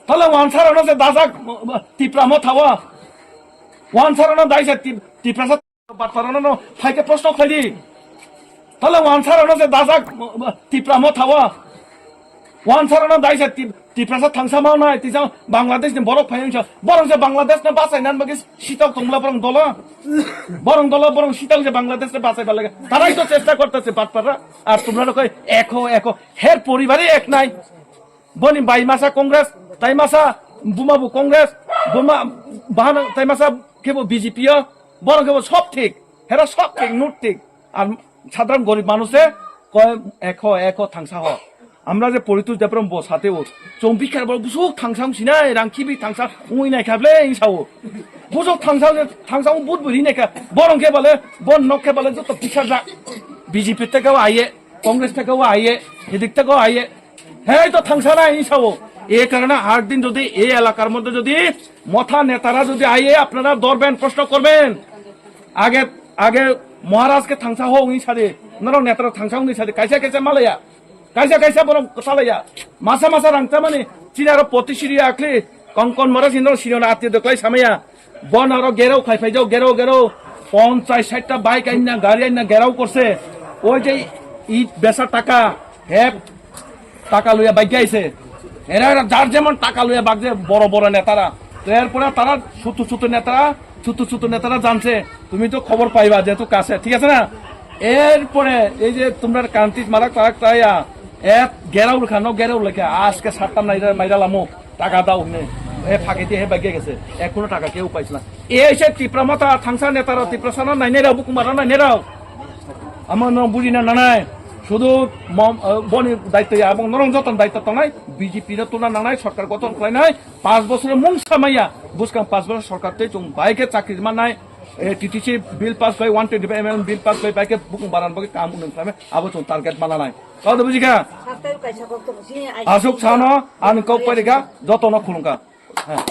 তাহলে ওয়ানসারানো যে দাজাক টিপ্রামো থাওয়া ওয়ানসারানো দাইছে টিপ্রাসা বাটপারানো ফাইকে প্রশ্ন খাইদি তাহলে ওয়ানসারানো যে দাজাক টিপ্রামো থাওয়া ওয়ানসারানো দাইছে টিপ্রাসা থাংসা মাवनाय তিসা বাংলাদেশनि বরক ফাইনছ বরং যে বাংলাদেশনে বাঁচাইনান বাকি শীতল তোমলা বরং বরং শীতল যে বাংলাদেশে বাঁচাইবার লাগে তারাই তো চেষ্টা করতেছে বাটপারা আর তোমরা কই একো হের পরিবারে এক নাই বনি বাইমাসা কংগ্রেস তাইমাসা বুমাবু কংগ্রেস বুমা বাহান তাইমাসা কেবল বিজেপি বরং কেবল সব ঠিক হেরা সব ঠিক নোট ঠিক আর সাধারণ গরিব মানুষে কয় এক থাংসা হ আমরা যে পরিতু যেপরম বসাতেও চম্পিকার বল বুসুক থাংসাং সিনাই রাংকিবি থাংসা উই নাই খাবলে ইসাও বুসুক থাংসাং বুট বুরি নাইকা বরং কে বলে বন নকে বলে যত পিছা যা বিজেপি থেকেও আইয়ে কংগ্রেস থেকেও আইয়ে এদিক থেকেও আইয়ে হ্যাঁ তো থাংসা নাই ইসাও এই কারণে 8 দিন যদি এই এলাকার মধ্যে যদি মথা নেতারা যদি আইয়ে আপনারা দরবেন প্রশ্ন করবেন আগে মহারাজকে থাংসা হোক ইসাদে নরং নেতারা থাংসা হোক ইসাদে কাইসা মালায়া কাইসা বরং কথালায়া মাসা রাংতা মানে চিনার পতিশিরি আখলি কঙ্কন মরা সিনর সিনর আত্মীয় দেখলাই সামাইয়া বন আর গেরাও খাইফাই যাও গেরাও 50-60টা বাইক আইনা গাড়ি আইনা গেরাও করছে ওই যে ইট বেচার টাকা হ্যাঁ টাকা লইয়া বাইক আইছে এরা যার যেমন টাকা লইয়া বাগছে বড় নেতারা তো এরপরে তারা ছোট নেতারা জানছে তুমি তো খবর পাইবা যেহেতু কাছে ঠিক আছে না এরপরে এই যে তোমরা কান্তি মারাক তাইয়া এক গেরাউল খানো গেরাউল লেখা আজকে 7টা মাইরালামো টাকা দাও এ ফাঁকে দিয়ে বাইকে গেছে এখনো টাকা কেউ পাইছে না এই সে টিপ্রামাতা থাংসা নেতারা টিপ্রাসানা নাই নেরাও বুকুমারা নাই নেরাও আমার বুঝি না নাই শুধু বনি দায়িত্ব এবং নরম যতন দায়িত্ব তো নাই বিজেপির তুলনা না নাই সরকার গঠন করে নাই 5 বছরের মুং সামাইয়া বুঝকাম 5 বছর সরকারতে বাইকে চাকরি মান নাই টিটিসি বিল পাস বাই 125 mm বিল পাস বাই বাইকে বুকুম বানান বকে কাম উনসামে আবো তো টার্গেট মানা নাই কত বুঝিকা আসুক ছানো আন কও পারিকা যতন খুলুকা হ্যাঁ